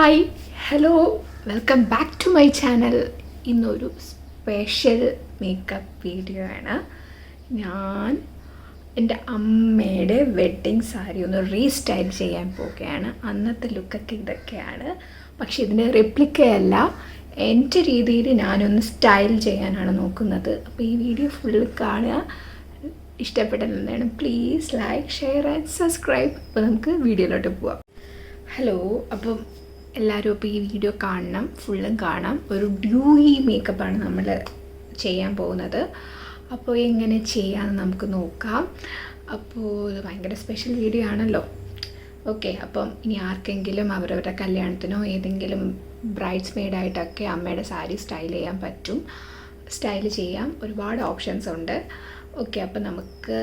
Hi hello welcome back to my channel. ഇന്നൊരു special makeup video ആണ്. ഞാൻ എൻ്റെ അമ്മയുടെ വെഡ്ഡിങ് സാരി ഒന്ന് റീസ്റ്റൈൽ ചെയ്യാൻ പോവുകയാണ്. അന്നത്തെ ലുക്കൊക്കെ ഇതൊക്കെയാണ്, പക്ഷേ ഇതിൻ്റെ റെപ്ലിക്കയല്ല, എൻ്റെ രീതിയിൽ ഞാനൊന്ന് സ്റ്റൈൽ ചെയ്യാനാണ് നോക്കുന്നത്. അപ്പോൾ ഈ വീഡിയോ ഫുള്ള് കാണുക. ഇഷ്ടപ്പെട്ടെന്നാണ് please like, share and subscribe. അപ്പോൾ നമുക്ക് വീഡിയോയിലോട്ട് പോവാം. ഹലോ, അപ്പം എല്ലാവരും ഇപ്പോൾ ഈ വീഡിയോ കാണണം, ഫുള്ളും കാണാം. ഒരു ഡ്യൂയി മേക്കപ്പാണ് നമ്മൾ ചെയ്യാൻ പോകുന്നത്. അപ്പോൾ എങ്ങനെ ചെയ്യാമെന്ന് നമുക്ക് നോക്കാം. അപ്പോൾ ഇത് ഭയങ്കര സ്പെഷ്യൽ വീഡിയോ ആണല്ലോ. ഓക്കെ, അപ്പം ഇനി ആർക്കെങ്കിലും അവരവരുടെ കല്യാണത്തിനോ ഏതെങ്കിലും ബ്രൈഡ്സ് മെയ്ഡായിട്ടൊക്കെ അമ്മയുടെ സാരി സ്റ്റൈൽ ചെയ്യാൻ പറ്റും, സ്റ്റൈൽ ചെയ്യാം. ഒരുപാട് ഓപ്ഷൻസ് ഉണ്ട്. ഓക്കെ, അപ്പോൾ നമുക്ക്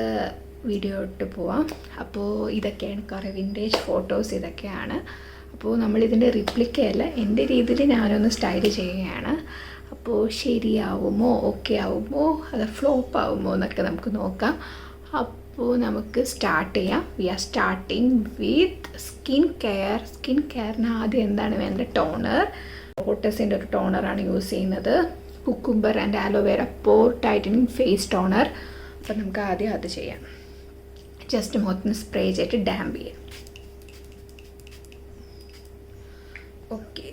വീഡിയോ ഇട്ട് പോവാം. അപ്പോൾ ഇതൊക്കെയാണ് കുറേ വിൻറ്റേജ് ഫോട്ടോസ് ഇതൊക്കെയാണ്. അപ്പോൾ നമ്മളിതിൻ്റെ റിപ്ലിക്കയല്ല, എൻ്റെ രീതിയിൽ ഞാനൊന്ന് സ്റ്റൈൽ ചെയ്യുകയാണ്. അപ്പോൾ ശരിയാവുമോ, ഓക്കെ ആവുമോ, അത് ഫ്ലോപ്പ് ആവുമോ എന്നൊക്കെ നമുക്ക് നോക്കാം. അപ്പോൾ നമുക്ക് സ്റ്റാർട്ട് ചെയ്യാം. We are starting with skin care. Skin കെയറിന് ആദ്യം എന്താണ് വേണ്ടത്? ടോണർ. ലോട്ടസിൻ്റെ ഒരു ടോണറാണ് യൂസ് ചെയ്യുന്നത്. Cucumber and aloe vera pore tightening face toner. അപ്പോൾ നമുക്ക് ആദ്യം അത് ചെയ്യാം. ജസ്റ്റ് മുഖത്തിന് സ്പ്രേ ചെയ്തിട്ട് ഡാമ്പ് ചെയ്യാം. ഓക്കെ,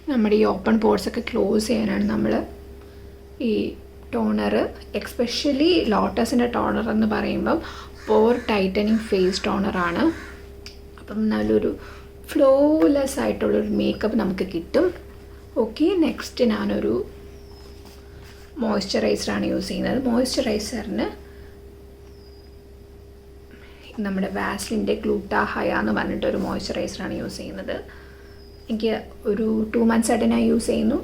നമ്മുടെ ഈ ഓപ്പൺ പോർട്സൊക്കെ ക്ലോസ് ചെയ്യാനാണ് നമ്മൾ ഈ ടോണർ, എക്സ്പെഷ്യലി ലോട്ടസിൻ്റെ ടോണർ എന്ന് പറയുമ്പം പോർ ടൈറ്റനിങ് ഫേസ് ടോണറാണ്. അപ്പം നല്ലൊരു ഫ്ലോലെസ് ആയിട്ടുള്ളൊരു മേക്കപ്പ് നമുക്ക് കിട്ടും. ഓക്കെ, നെക്സ്റ്റ് ഞാനൊരു മോയ്സ്ചറൈസറാണ് യൂസ് ചെയ്യുന്നത്. മോയ്സ്ചറൈസറിന് നമ്മുടെ വാസ്ലിൻ്റെ ഗ്ലൂട്ടാഹയ എന്ന് പറഞ്ഞിട്ടൊരു മോയ്സ്ചറൈസറാണ് യൂസ് ചെയ്യുന്നത്. എനിക്ക് ഒരു 2 months ആയിട്ട് ഞാൻ യൂസ് ചെയ്യുന്നു.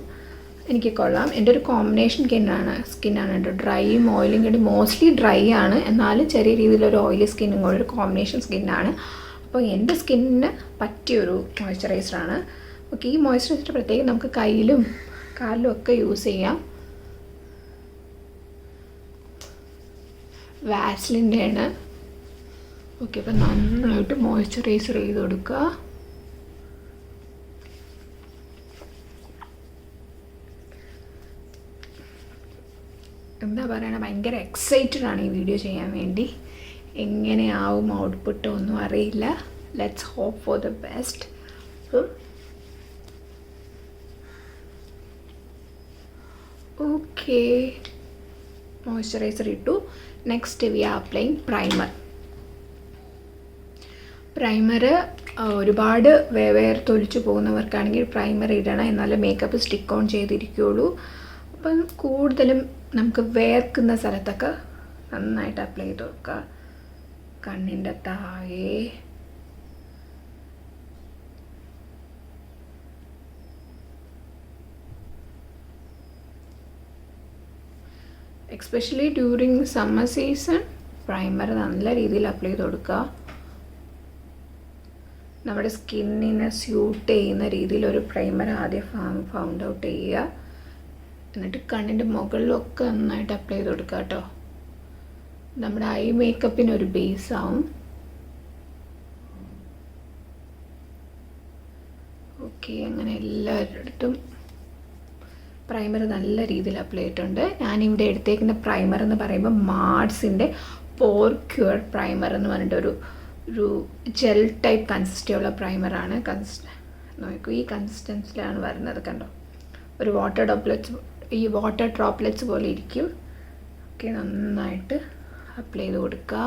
എനിക്ക് കൊള്ളാം. എൻ്റെ ഒരു കോമ്പിനേഷൻ സ്കിന്നാണ് കേട്ടോ. ഡ്രൈയും ഓയിലും കൂടി, മോസ്റ്റ്ലി ഡ്രൈ ആണ്, എന്നാലും ചെറിയ രീതിയിലൊരു ഓയിലി സ്കിന്നും കൂടെ ഒരു കോമ്പിനേഷൻ സ്കിന്നാണ്. അപ്പോൾ എൻ്റെ സ്കിന്നിന് പറ്റിയൊരു മോയ്സ്ചറൈസറാണ്. ഓക്കെ, ഈ മോയ്സ്ചറൈസർ പ്രത്യേകം നമുക്ക് കയ്യിലും കാലിലും ഒക്കെ യൂസ് ചെയ്യാം. വാസ്ലിൻ്റെ ആണ്. ഓക്കെ, അപ്പോൾ നന്നായിട്ട് മോയ്സ്ചറൈസർ ചെയ്ത് കൊടുക്കുക. എന്താ പറയുക, ഭയങ്കര എക്സൈറ്റഡ് ആണ് ഈ വീഡിയോ ചെയ്യാൻ വേണ്ടി. എങ്ങനെയാവും ഔട്ട്പുട്ട് ഒന്നും അറിയില്ല. Let's hope for the best. Okay, moisturizer ഇട്ടു. Next we are applying primer. Primer ഒരുപാട് വേർത്തൊലിച്ചു പോകുന്നവർക്കാണെങ്കിൽ പ്രൈമർ ഇടണം, എന്നാലും മേക്കപ്പ് സ്റ്റിക്ക് ഓൺ ചെയ്തിരിക്കുകയുള്ളൂ. അപ്പം കൂടുതലും നമുക്ക് വേർക്കുന്ന സ്ഥലത്തൊക്കെ നന്നായിട്ട് അപ്ലൈ ചെയ്ത് കൊടുക്കുക. കണ്ണിൻ്റെ താഴെ, especially during summer season primer നല്ല രീതിയിൽ അപ്ലൈ ചെയ്ത് കൊടുക്കുക. നമ്മുടെ സ്കിന്നിനെ സ്യൂട്ട് ചെയ്യുന്ന രീതിയിലൊരു പ്രൈമർ ആദ്യം ഫൗണ്ട് ഔട്ട് ചെയ്യുക. എന്നിട്ട് കണ്ണിൻ്റെ മുകളിലൊക്കെ നന്നായിട്ട് അപ്ലൈ ചെയ്ത് കൊടുക്കുക കേട്ടോ. നമ്മുടെ ഐ മേക്കപ്പിനൊരു ബേസ് ആവും. ഓക്കെ, അങ്ങനെ എല്ലായിടത്തും പ്രൈമർ നല്ല രീതിയിൽ അപ്ലൈ ചെയ്തിട്ടുണ്ട്. ഞാനിവിടെ എടുത്തേക്കുന്ന പ്രൈമർ എന്ന് പറയുമ്പോൾ മാർസിൻ്റെ പോർ ക്യൂർ പ്രൈമർ എന്ന് പറഞ്ഞിട്ടൊരു ജെൽ ടൈപ്പ് കൺസിസ്റ്റൻസിയുള്ള പ്രൈമറാണ്. നോക്കൂ, ഈ കൺസിസ്റ്റൻസിലാണ് വരുന്നത്, കണ്ടോ. ഒരു വാട്ടർ ഡ്രോപ്ലെറ്റ്സ് പോലെ ഇരിക്കും. ഓക്കെ, നന്നായിട്ട് അപ്ലൈ ചെയ്ത് കൊടുക്കുക.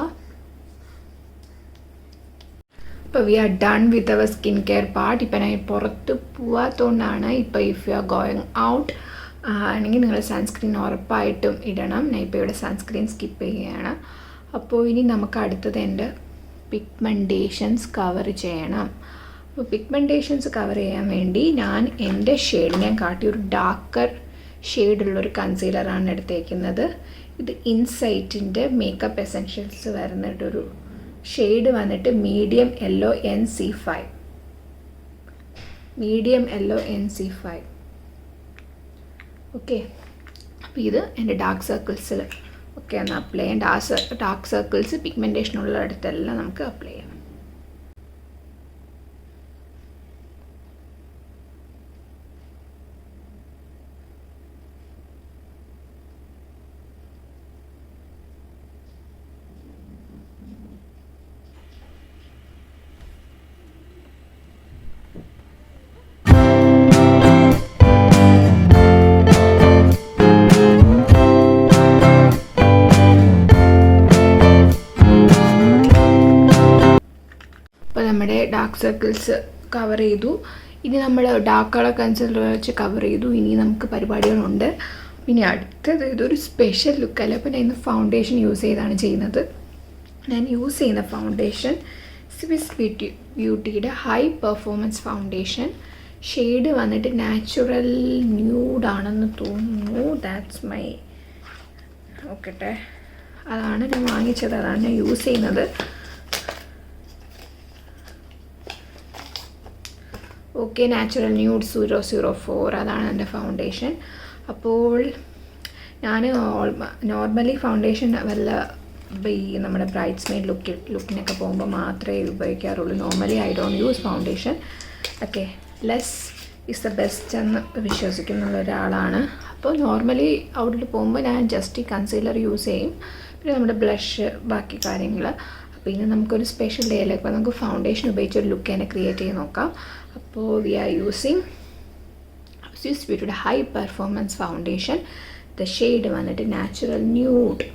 ഇപ്പോൾ we are done with our skin care part. ഇപ്പം ഞാൻ പുറത്ത് പോവാത്തതുകൊണ്ടാണ്. ഇപ്പോൾ if you are going out ആണെങ്കിൽ നിങ്ങൾ സൺസ്ക്രീൻ ഉറപ്പായിട്ടും ഇടണം. ഞാൻ ഇപ്പോൾ ഇവിടെ സൺസ്ക്രീൻ സ്കിപ്പ് ചെയ്യുകയാണ്. അപ്പോൾ ഇനി നമുക്ക് അടുത്തത് എൻ്റെ പിഗ്മെൻറ്റേഷൻസ് കവർ ചെയ്യണം. അപ്പോൾ പിഗ്മെൻറ്റേഷൻസ് കവർ ചെയ്യാൻ വേണ്ടി ഞാൻ എൻ്റെ ഷെയ്ഡിനെ കാട്ടി ഒരു ഡാർക്കർ ഷെയ്ഡുള്ളൊരു കൺസീലറാണ് എടുത്തേക്കുന്നത്. ഇത് ഇൻസൈറ്റിൻ്റെ മേക്കപ്പ് എസെൻഷ്യൽസ് വരുന്നിട്ടൊരു ഷെയ്ഡ് വന്നിട്ട് medium yellow NC5. Medium yellow NC5. Okay, അപ്പോൾ ഇത് എൻ്റെ ഡാർക്ക് സർക്കിൾസിൽ. ഓക്കെ, ഒന്ന് അപ്ലൈ ചെയ്യാം. ഡാർക്ക് സർക്കിൾസ് പിഗ്മെൻറ്റേഷൻ ഉള്ള അടുത്തെല്ലാം നമുക്ക് അപ്ലൈ ചെയ്യാം. നമ്മുടെ ഡാർക്ക് സർക്കിൾസ് കവർ ചെയ്തു. ഇനി നമ്മൾ ഡാർക്ക് കളർ കൺസീലർ വെച്ച് കവർ ചെയ്തു. ഇനി നമുക്ക് പരിപാടികളുണ്ട്. പിന്നെ അടുത്തത് ഇതൊരു സ്പെഷ്യൽ ലുക്കല്ല. അപ്പോൾ ഞാൻ ഇന്ന് ഫൗണ്ടേഷൻ യൂസ് ചെയ്താണ് ചെയ്യുന്നത്. ഞാൻ യൂസ് ചെയ്യുന്ന ഫൗണ്ടേഷൻ സ്വിസ് ബ്യൂട്ടിയുടെ ഹൈ പെർഫോമൻസ് ഫൗണ്ടേഷൻ. ഷെയ്ഡ് വന്നിട്ട് നാച്ചുറൽ ന്യൂഡാണെന്ന് തോന്നുന്നു. ദാറ്റ്സ് മൈ നോക്കട്ടെ, അതാണ് ഞാൻ വാങ്ങിച്ചത്, അതാണ് ഞാൻ യൂസ് ചെയ്യുന്നത്. ഓക്കെ, നാച്ചുറൽ ന്യൂഡ് 004 അതാണ് എൻ്റെ ഫൗണ്ടേഷൻ. അപ്പോൾ ഞാൻ നോർമലി ഫൗണ്ടേഷൻ വല്ല ഈ നമ്മുടെ ബ്രൈഡ്സ്മെയ്ഡ് ലുക്കിനൊക്കെ പോകുമ്പോൾ മാത്രമേ ഉപയോഗിക്കാറുള്ളൂ. Normally I don't use foundation. Okay, less is the best എന്ന് വിശ്വസിക്കുന്ന ഒരാളാണ്. അപ്പോൾ നോർമലി അവിടെ പോകുമ്പോൾ ഞാൻ ജസ്റ്റ് ഈ കൺസീലർ യൂസ് ചെയ്യും. പിന്നെ നമ്മുടെ ബ്ലഷ്, ബാക്കി കാര്യങ്ങൾ. അപ്പോൾ ഇനി നമുക്കൊരു സ്പെഷ്യൽ ഡേയിലേക്ക് നമുക്ക് ഫൗണ്ടേഷൻ ഉപയോഗിച്ച് ഒരു ലുക്ക് തന്നെ ക്രിയേറ്റ് ചെയ്ത് നോക്കാം. അപ്പോൾ വി ആർ യൂസിങ് സ്വിസ് ബ്യൂട്ടിയുടെ high performance foundation. The shade വന്നിട്ട് നാച്ചുറൽ ന്യൂഡ്.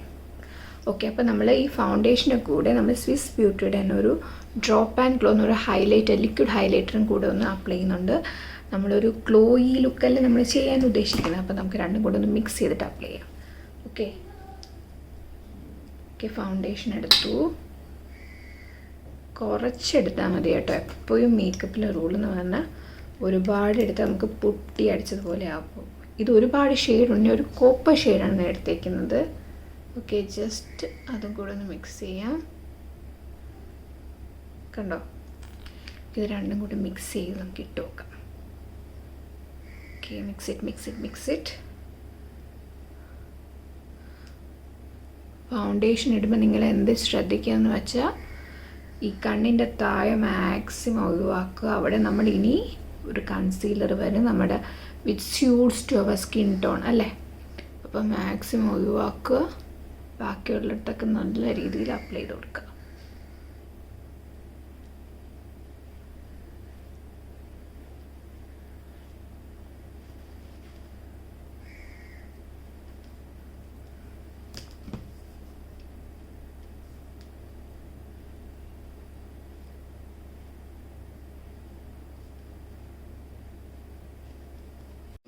ഓക്കെ, അപ്പോൾ നമ്മൾ ഈ ഫൗണ്ടേഷൻ്റെ കൂടെ നമ്മൾ സ്വിസ് ബ്യൂട്ടിയുടെ തന്നെ ഒരു ഡ്രോപ്പ് ആൻഡ് ഗ്ലോ എന്നൊരു ഹൈലൈറ്റർ, ലിക്വിഡ് ഹൈലൈറ്ററും കൂടെ ഒന്ന് അപ്ലൈ ചെയ്യുന്നുണ്ട്. നമ്മളൊരു ഗ്ലോയി ലുക്കല്ലേ നമ്മൾ ചെയ്യാൻ ഉദ്ദേശിക്കുന്നത്. അപ്പോൾ നമുക്ക് രണ്ടും കൂടെ ഒന്ന് മിക്സ് ചെയ്തിട്ട് അപ്ലൈ ചെയ്യാം. ഓക്കെ ഓക്കെ, ഫൗണ്ടേഷൻ എടുത്തു. കുറച്ചെടുത്താൽ മതി കേട്ടോ. എപ്പോഴും മേക്കപ്പിലെ റൂൾ എന്ന് പറഞ്ഞാൽ ഒരുപാട് എടുത്താൽ നമുക്ക് പൊട്ടി അടിച്ചതുപോലെ ആകും. ഇത് ഒരുപാട് ഷെയ്ഡുണ്ട്, ഒരു കോപ്പർ ഷെയ്ഡാണ് എടുത്തേക്കുന്നത്. ഓക്കെ, ജസ്റ്റ് അതും കൂടെ ഒന്ന് മിക്സ് ചെയ്യാം. കണ്ടോ, ഇത് രണ്ടും കൂടെ മിക്സ് ചെയ്ത് നമുക്ക് ഇട്ട് നോക്കാം. Okay, mix it. ഫൗണ്ടേഷൻ ഇടുമ്പോൾ നിങ്ങൾ എന്ത് ശ്രദ്ധിക്കുക എന്ന് വെച്ചാൽ ഈ കണ്ണിൻ്റെ താഴെ മാക്സിമം ഒഴിവാക്കുക. അവിടെ നമ്മൾ ഇനി ഒരു കൺസീലർ വരും നമ്മുടെ which suits to our skin tone അല്ലേ. അപ്പോൾ മാക്സിമം ഒഴിവാക്കുക. ബാക്കിയുള്ളിടത്തൊക്കെ നല്ല രീതിയിൽ അപ്ലൈ ചെയ്ത് കൊടുക്കുക.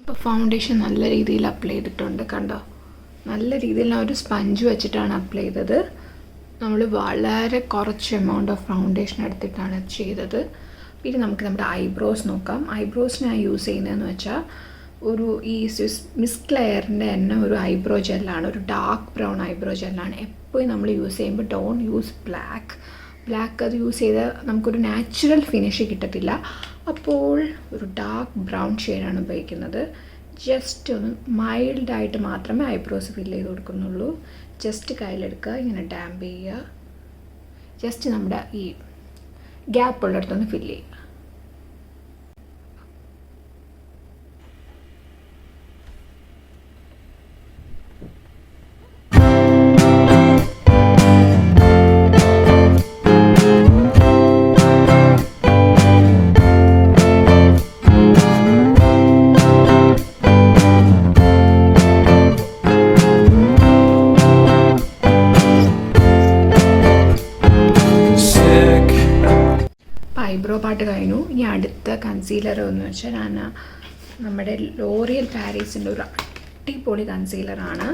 ഇപ്പോൾ ഫൗണ്ടേഷൻ നല്ല രീതിയിൽ അപ്ലൈ ചെയ്തിട്ടുണ്ട്. കണ്ടോ, നല്ല രീതിയിൽ ഞാൻ ഒരു സ്പഞ്ച് വെച്ചിട്ടാണ് അപ്ലൈ ചെയ്തത്. നമ്മൾ വളരെ കുറച്ച് എമൗണ്ട് ഓഫ് ഫൗണ്ടേഷൻ എടുത്തിട്ടാണ് ചെയ്തത്. പിന്നെ നമുക്ക് നമ്മുടെ ഐബ്രോസ് നോക്കാം. ഐബ്രോസ് ഞാൻ യൂസ് ചെയ്യുന്നതെന്ന് വെച്ചാൽ ഒരു ഈ മിസ് ക്ലെയറിൻ്റെ തന്നെ ഒരു ഐബ്രോ ജെല്ലാണ്, ഒരു ഡാർക്ക് ബ്രൗൺ ഐബ്രോ ജെല്ലാണ്. എപ്പോഴും നമ്മൾ യൂസ് ചെയ്യുമ്പോൾ ഡോണ്ട് യൂസ് ബ്ലാക്ക്. അത് യൂസ് ചെയ്താൽ നമുക്കൊരു നാച്ചുറൽ ഫിനിഷ് കിട്ടത്തില്ല. അപ്പോൾ ഒരു ഡാർക്ക് ബ്രൗൺ ഷെയ്ഡാണ് ഉപയോഗിക്കുന്നത്. ജസ്റ്റ് ഒന്ന് മൈൽഡായിട്ട് മാത്രമേ ഐബ്രോസ് ഫില്ല് ചെയ്ത് കൊടുക്കുന്നുള്ളൂ. ജസ്റ്റ് കയ്യിലെടുക്കുക, ഇങ്ങനെ ഡാമ്പ് ചെയ്യുക. ജസ്റ്റ് നമ്മുടെ ഈ ഗ്യാപ്പ് ഉള്ളിടത്തൊന്ന് ഫില്ല് ചെയ്യുക. ഐബ്രോ പാർട്ട് കഴിഞ്ഞു. ഇനി അടുത്ത കൺസീലർ എന്ന് വെച്ചാൽ ഞാൻ നമ്മുടെ ലോറിയൽ പാരീസിൻ്റെ ഒരു അടിപൊളി കൺസീലറാണ്.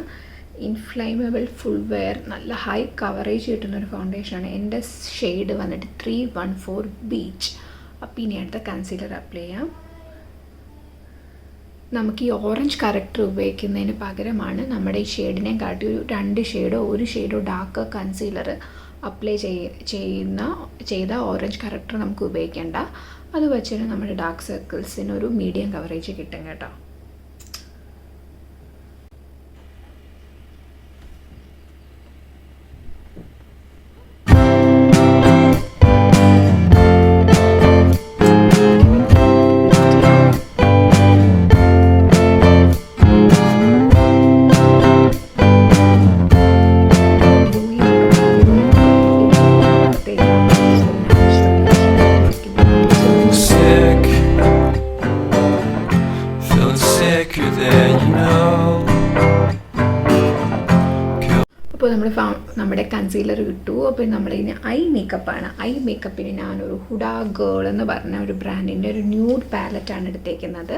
ഇൻഫ്ലൈമബിൾ ഫുൾ വെയർ, നല്ല ഹൈ കവറേജ് കിട്ടുന്നൊരു ഫൗണ്ടേഷനാണ്. എൻ്റെ ഷെയ്ഡ് വന്നിട്ട് 314 ബീച്ച്. അപ്പോൾ ഇനി അടുത്ത കൺസീലർ അപ്ലൈ ചെയ്യാം. നമുക്ക് ഈ ഓറഞ്ച് കറക്റ്റർ ഉപയോഗിക്കുന്നതിന് പകരമാണ് നമ്മുടെ ഈ ഷെയ്ഡിനെ കാട്ടി ഒരു 2 ഷെയ്ഡോ ഡാർക്ക് കൺസീലർ അപ്ലൈ ചെയ്ത ഓറഞ്ച് കറക്റ്റർ നമുക്ക് ഉപയോഗിക്കേണ്ട. അത് വെച്ചിട്ട് നമ്മുടെ ഡാർക്ക് സർക്കിൾസിന് ഒരു മീഡിയം കവറേജ് കിട്ടും കേട്ടോ. sicker than you know. അപ്പോൾ നമ്മുടെ കൺസീലർ കിട്ടു. അപ്പോൾ നമ്മളിനി ഐ മേക്കപ്പാണ്. ഐ മേക്കപ്പിന് ഞാനൊരു ഹുഡ ഗേൾ എന്ന് പറഞ്ഞ ഒരു ബ്രാൻഡിൻ്റെ ഒരു ന്യൂഡ് പാലറ്റാണ് എടുത്തേക്കുന്നത്.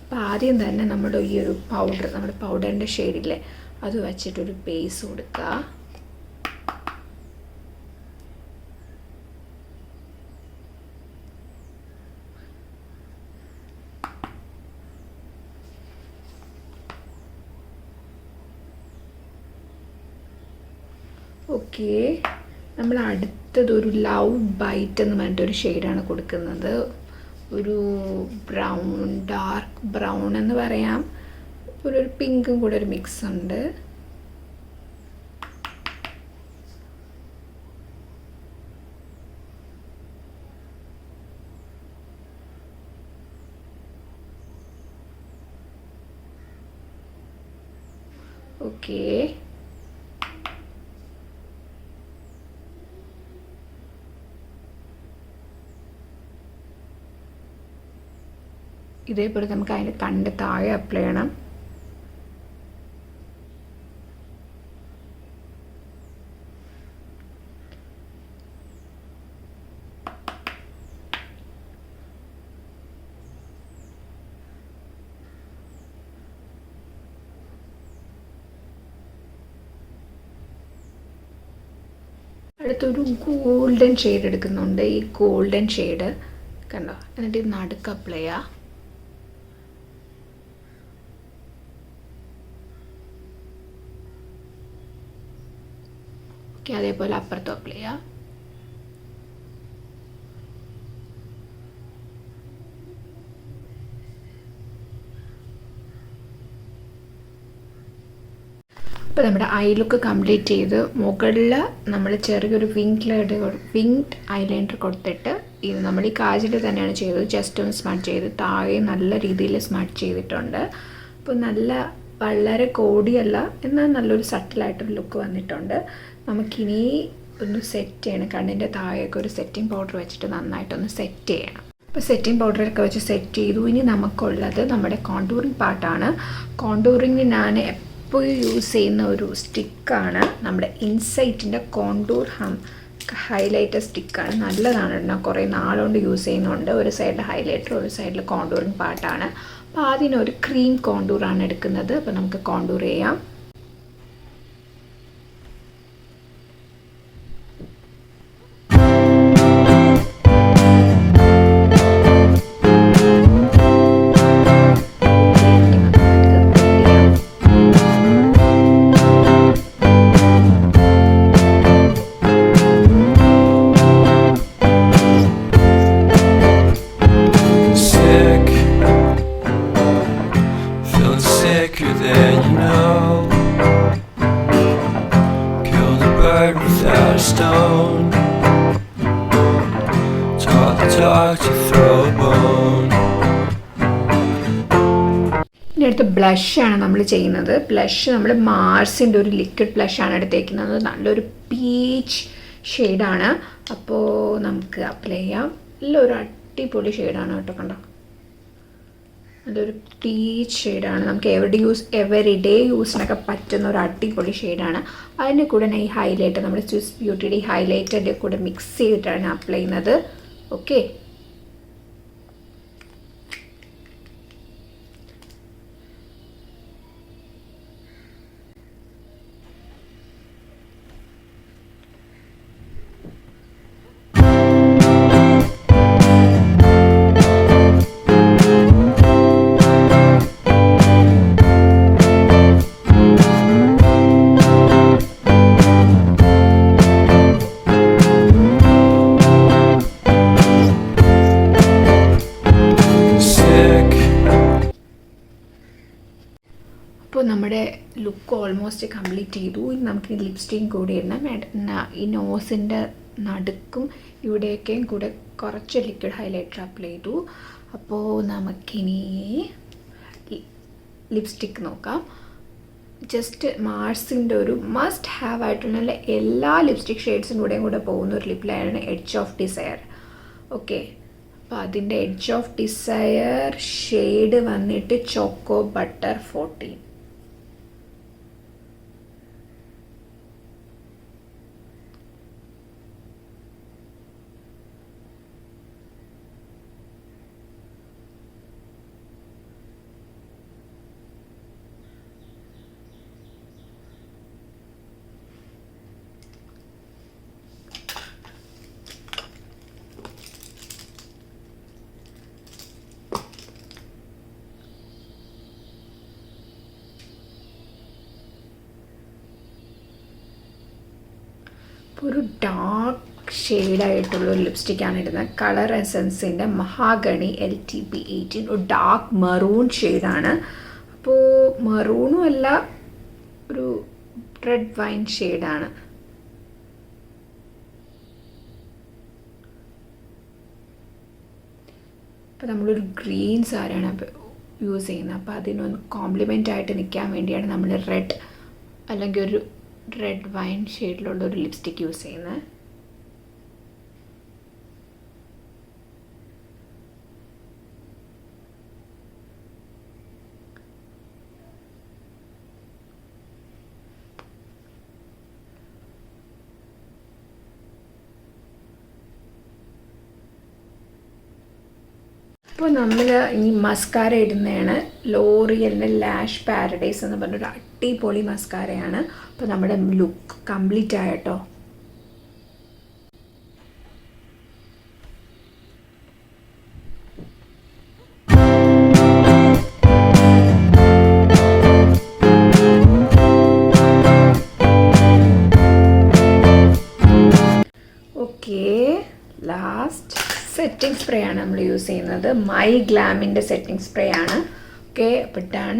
അപ്പോൾ ആദ്യം തന്നെ നമ്മുടെ ഈ ഒരു പൗഡർ, നമ്മുടെ പൗഡറിൻ്റെ ഷെയ്ഡില്ലേ അത് വെച്ചിട്ടൊരു ബേസ് കൊടുക്കുക. ഓക്കെ, നമ്മൾ അടുത്തതൊരു ലവ് ബൈറ്റ് എന്ന് പറഞ്ഞിട്ടൊരു ഷെയ്ഡാണ് കൊടുക്കുന്നത്. ഒരു ബ്രൗൺ, ഡാർക്ക് ബ്രൗൺ എന്ന് പറയാം, ഒരു പിങ്കും കൂടെ ഒരു മിക്സ് ഉണ്ട്. ഓക്കെ, ഇതേപോലെ നമുക്ക് അതിൻ്റെ കണ്ണിൻ്റെ താഴെ അപ്ലൈ ചെയ്യണം. അടുത്തൊരു ഗോൾഡൻ ഷെയ്ഡ് എടുക്കുന്നുണ്ട്. ഈ ഗോൾഡൻ ഷെയ്ഡ് കണ്ടോ, എന്നിട്ട് ഇത് നടുക്ക് അപ്ലൈ ചെയ്യുക. ഓക്കെ, അതേപോലെ അപ്പുറത്തും അപ്ലൈ ചെയ്യാം. അപ്പോൾ നമ്മുടെ ഐ ലുക്ക് കംപ്ലീറ്റ് ചെയ്ത് മുകളിൽ നമ്മൾ ചെറിയൊരു വിങ്ഡ് ഐലൈനർ കൊടുത്തിട്ട് ഇത് നമ്മൾ ഈ കാജൽ തന്നെയാണ് ചെയ്തത്. ജസ്റ്റ് ഒന്ന് സ്മട്ട് ചെയ്ത് താഴെ നല്ല രീതിയിൽ സ്മട്ട് ചെയ്തിട്ടുണ്ട്. അപ്പോൾ വളരെ കോടിയല്ല, എന്നാൽ നല്ലൊരു സട്ടിലായിട്ടൊരു ലുക്ക് വന്നിട്ടുണ്ട്. നമുക്കിനി ഒന്ന് സെറ്റ് ചെയ്യണം. കണ്ണിൻ്റെ താഴെയൊക്കെ ഒരു സെറ്റിംഗ് പൗഡർ വെച്ചിട്ട് നന്നായിട്ടൊന്ന് സെറ്റ് ചെയ്യണം. അപ്പോൾ സെറ്റിംഗ് പൗഡറൊക്കെ വെച്ച് സെറ്റ് ചെയ്തു. ഇനി നമുക്കുള്ളത് നമ്മുടെ കോണ്ടൂറിങ് പാർട്ടാണ്. കോണ്ടൂറിങ്ങിന് ഞാൻ എപ്പോഴും യൂസ് ചെയ്യുന്ന ഒരു സ്റ്റിക്കാണ് നമ്മുടെ ഇൻസൈറ്റിൻ്റെ കോണ്ടൂർ ഹൈലൈറ്റർ സ്റ്റിക്കാണ്. നല്ലതാണ് കേട്ടോ, കുറേ നാളുകൊണ്ട് യൂസ് ചെയ്യുന്നുണ്ട്. ഒരു സൈഡിൽ ഹൈലൈറ്റർ, ഒരു സൈഡിൽ കോണ്ടൂറിങ് പാർട്ടാണ്. അപ്പോൾ ആദ്യം ഒരു ക്രീം കോണ്ടൂറാണ് എടുക്കുന്നത്. അപ്പോൾ നമുക്ക് കോണ്ടൂർ ചെയ്യാം. ഇനി അടുത്ത് ബ്ലഷാണ് നമ്മൾ ചെയ്യുന്നത്. ബ്ലഷ് നമ്മൾ മാർസിൻ്റെ ഒരു ലിക്വിഡ് ബ്ലഷാണ് എടുത്തേക്കുന്നത്. നല്ലൊരു പീച്ച് ഷെയ്ഡാണ്. അപ്പോൾ നമുക്ക് അപ്ലൈ ചെയ്യാം. നല്ലൊരു അടിപൊളി ഷെയ്ഡാണ് കേട്ടോ, കണ്ടോ, നല്ലൊരു പീച്ച് ഷെയ്ഡാണ്. നമുക്ക് എവറി ഡേ യൂസിനൊക്കെ പറ്റുന്ന ഒരു അടിപൊളി ഷെയ്ഡാണ്. അതിൻ്റെ കൂടെ ഈ ഹൈലൈറ്റർ, നമ്മുടെ സ്വിസ് ബ്യൂട്ടിയുടെ ഈ ഹൈലൈറ്ററിൻ്റെ കൂടെ മിക്സ് ചെയ്തിട്ടാണ് അപ്ലൈ ചെയ്യുന്നത്. ഓക്കെ, അപ്പോൾ നമ്മുടെ ലുക്ക് ഓൾമോസ്റ്റ് കംപ്ലീറ്റ് ചെയ്തു. ഇനി നമുക്ക് ലിപ്സ്റ്റിക്കും കൂടി ഇടണം. ഈ നോസിൻ്റെ നടുക്കും ഇവിടെയൊക്കെയും കൂടെ കുറച്ച് ലിക്വിഡ് ഹൈലൈറ്റർ അപ്ലൈ ചെയ്തു. അപ്പോൾ നമുക്കിനി ലിപ്സ്റ്റിക്ക് നോക്കാം. ജസ്റ്റ് മാർസിൻ്റെ ഒരു മസ്റ്റ് ഹാവ് ആയിട്ടുള്ള എല്ലാ ലിപ്സ്റ്റിക് ഷെയ്ഡ്സിൻ്റെ കൂടെ പോകുന്ന ഒരു ലിപ് ലൈനറാണ് എഡ്ജ് ഓഫ് ഡിസയർ. ഓക്കെ, അപ്പോൾ അതിൻ്റെ എഡ്ജ് ഓഫ് ഡിസയർ ഷെയ്ഡ് വന്നിട്ട് ചോക്കോ ബട്ടർ 14. ഒരു ഡാർക്ക് ഷെയ്ഡായിട്ടുള്ളൊരു ലിപ്സ്റ്റിക്കാണ് ഇടുന്നത്. കളർ എസൻസിൻ്റെ മഹാഗണി LTP 18, ഒരു ഡാർക്ക് മെറൂൺ ഷെയ്ഡാണ്. അപ്പോൾ മെറൂണും അല്ല, ഒരു റെഡ് വൈൻ ഷെയ്ഡാണ്. അപ്പോൾ നമ്മളൊരു ഗ്രീൻ സാരിയാണ് യൂസ് ചെയ്യുന്നത്. അപ്പോൾ അതിനൊന്ന് കോംപ്ലിമെൻ്റ് ആയിട്ട് നിൽക്കാൻ വേണ്ടിയാണ് നമ്മൾ റെഡ് അല്ലെങ്കിൽ ഒരു റെഡ് വൈൻ ഷെയ്ഡിലുള്ള ഒരു ലിപ്സ്റ്റിക്ക് യൂസ് ചെയ്യുന്നത്. അപ്പോൾ നമ്മൾ ഈ മസ്കാര ഇടുന്നതാണ് ലോറിയലിൻ്റെ ലാഷ് പാരഡൈസ് എന്ന് പറഞ്ഞൊരു അടിപൊളി മസ്കാരയാണ്. അപ്പോൾ നമ്മുടെ ലുക്ക് കംപ്ലീറ്റ് ആയിട്ടോ. ഓക്കെ, ലാസ്റ്റ് സെറ്റിംഗ് സ്പ്രേ ആണ് നമ്മൾ യൂസ് ചെയ്യുന്നത്. മൈ ഗ്ലാമിൻ്റെ സെറ്റിംഗ് സ്പ്രേ ആണ്. ഓക്കെ, അപ്പോൾ ഡൺ.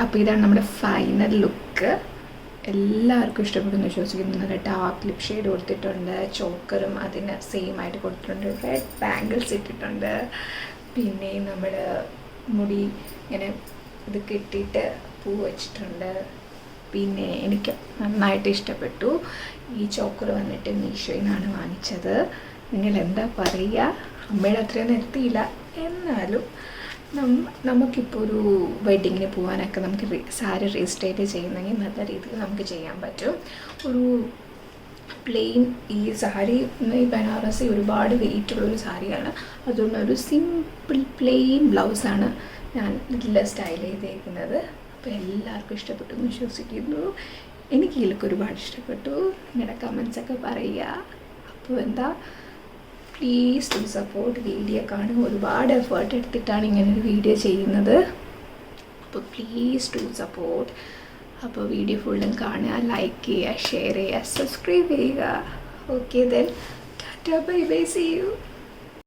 അപ്പോൾ ഇതാണ് നമ്മുടെ ഫൈനൽ ലുക്ക്. എല്ലാവർക്കും ഇഷ്ടപ്പെടുന്നു വിശ്വസിക്കുന്നു. നല്ല ഡാർക്ക് ലിപ് ഷെയ്ഡ് കൊടുത്തിട്ടുണ്ട്, ചോക്കറും അതിന് സെയിം ആയിട്ട് കൊടുത്തിട്ടുണ്ട്, റെഡ് ബാംഗിൾസ് ഇട്ടിട്ടുണ്ട്, പിന്നെ നമ്മൾ മുടി ഇങ്ങനെ ഇത് കെട്ടിയിട്ട് പൂ വെച്ചിട്ടുണ്ട്. പിന്നെ എനിക്ക് നന്നായിട്ട് ഇഷ്ടപ്പെട്ടു. ഈ ചോക്കർ വന്നിട്ട് മീഷോയിൽ നിന്നാണ് വാങ്ങിച്ചത്. നിങ്ങൾ എന്താ പറയുക, അമ്മയുടെ അത്രയൊന്നും എത്തിയില്ല, എന്നാലും നമുക്കിപ്പോൾ ഒരു വെഡിങ്ങിന് പോകാനൊക്കെ നമുക്ക് സാരി റീസ്റ്റൈൽ ചെയ്യുന്നെങ്കിൽ നല്ല രീതിയിൽ നമുക്ക് ചെയ്യാൻ പറ്റും. ഒരു പ്ലെയിൻ ഈ സാരി, ഈ ബനാറസി ഒരുപാട് വെയിറ്റുള്ളൊരു സാരിയാണ്. അതുകൊണ്ട് ഒരു സിമ്പിൾ പ്ലെയിൻ ബ്ലൗസാണ് ഞാൻ ഇതിൽ സ്റ്റൈൽ ചെയ്തേക്കുന്നത്. അപ്പോൾ എല്ലാവർക്കും ഇഷ്ടപ്പെട്ടു എന്ന് വിശ്വസിക്കുന്നു. എനിക്ക് ഈ ലുക്ക് ഒരുപാട് ഇഷ്ടപ്പെട്ടു. നിങ്ങളുടെ കമൻസൊക്കെ പറയുക. അപ്പോൾ എന്താ, പ്ലീസ് ടു സപ്പോർട്ട്. വീഡിയോ കാണുക, ഒരുപാട് എഫേർട്ട് എടുത്തിട്ടാണ് ഇങ്ങനൊരു വീഡിയോ ചെയ്യുന്നത്. അപ്പോൾ പ്ലീസ് ടു സപ്പോർട്ട്. അപ്പോൾ വീഡിയോ ഫുള്ളും കാണുക, ലൈക്ക് ചെയ്യുക, ഷെയർ ചെയ്യുക, സബ്സ്ക്രൈബ് ചെയ്യുക. Okay then, tata bye bye, see U.